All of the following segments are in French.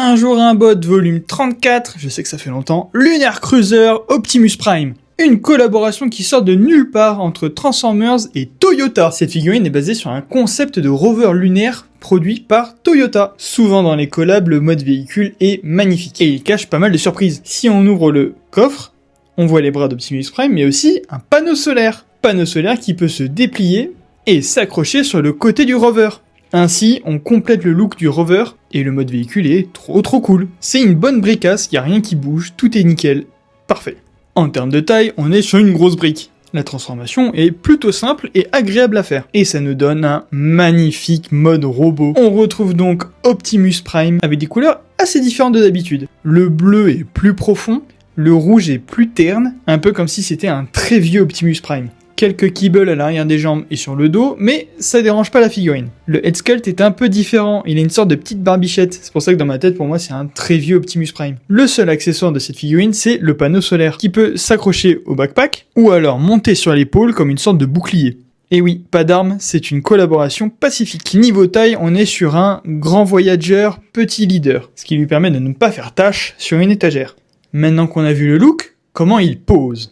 Un jour un bot, volume 34, je sais que ça fait longtemps, Lunar Cruiser Optimus Prime. Une collaboration qui sort de nulle part entre Transformers et Toyota. Cette figurine est basée sur un concept de rover lunaire produit par Toyota. Souvent dans les collabs, le mode véhicule est magnifique et il cache pas mal de surprises. Si on ouvre le coffre, on voit les bras d'Optimus Prime mais aussi un panneau solaire. Panneau solaire qui peut se déplier et s'accrocher sur le côté du rover. Ainsi, on complète le look du rover et le mode véhicule est trop cool. C'est une bonne bricasse, y a rien qui bouge, tout est nickel. Parfait. En termes de taille, on est sur une grosse brique. La transformation est plutôt simple et agréable à faire. Et ça nous donne un magnifique mode robot. On retrouve donc Optimus Prime avec des couleurs assez différentes de d'habitude. Le bleu est plus profond, le rouge est plus terne, un peu comme si c'était un très vieux Optimus Prime. Quelques kibbles à l'arrière des jambes et sur le dos, mais ça dérange pas la figurine. Le head sculpt est un peu différent, il a une sorte de petite barbichette, c'est pour ça que dans ma tête, pour moi, c'est un très vieux Optimus Prime. Le seul accessoire de cette figurine, c'est le panneau solaire, qui peut s'accrocher au backpack, ou alors monter sur l'épaule comme une sorte de bouclier. Et oui, pas d'armes, c'est une collaboration pacifique. Niveau taille, on est sur un grand voyageur, petit leader, ce qui lui permet de ne pas faire tâche sur une étagère. Maintenant qu'on a vu le look, comment il pose ?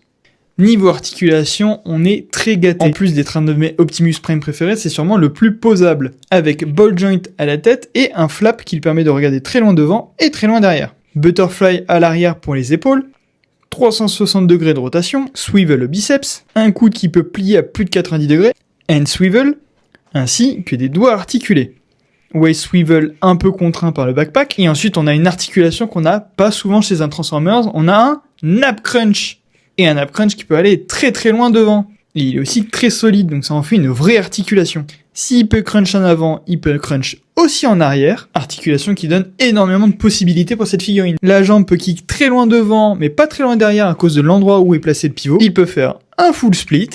Niveau articulation, on est très gâté. En plus d'être un de mes Optimus Prime préférés, c'est sûrement le plus posable, avec ball joint à la tête et un flap qui lui permet de regarder très loin devant et très loin derrière. Butterfly à l'arrière pour les épaules, 360 degrés de rotation, swivel au biceps, un coude qui peut plier à plus de 90 degrés, hand swivel, ainsi que des doigts articulés. Waist swivel un peu contraint par le backpack, et ensuite on a une articulation qu'on n'a pas souvent chez un Transformers, on a un nap crunch. Et un nap crunch qui peut aller très loin devant. Et il est aussi très solide, donc ça en fait une vraie articulation. S'il peut crunch en avant, il peut crunch aussi en arrière. Articulation qui donne énormément de possibilités pour cette figurine. La jambe peut kick très loin devant, mais pas très loin derrière à cause de l'endroit où est placé le pivot. Il peut faire un full split.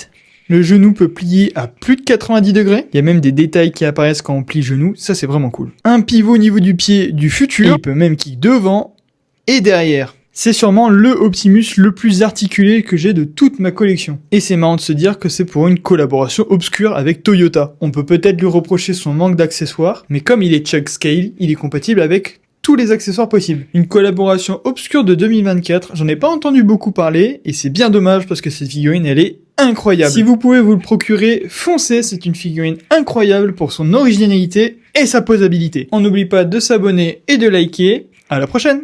Le genou peut plier à plus de 90 degrés. Il y a même des détails qui apparaissent quand on plie le genou. Ça, c'est vraiment cool. Un pivot au niveau du pied du futur. Et il peut même kick devant et derrière. C'est sûrement le Optimus le plus articulé que j'ai de toute ma collection. Et c'est marrant de se dire que c'est pour une collaboration obscure avec Toyota. On peut peut-être lui reprocher son manque d'accessoires, mais comme il est Chug Scale, il est compatible avec tous les accessoires possibles. Une collaboration obscure de 2024, j'en ai pas entendu beaucoup parler, et c'est bien dommage parce que cette figurine, elle est incroyable. Si vous pouvez vous le procurer, foncez, c'est une figurine incroyable pour son originalité et sa posabilité. On n'oublie pas de s'abonner et de liker. À la prochaine!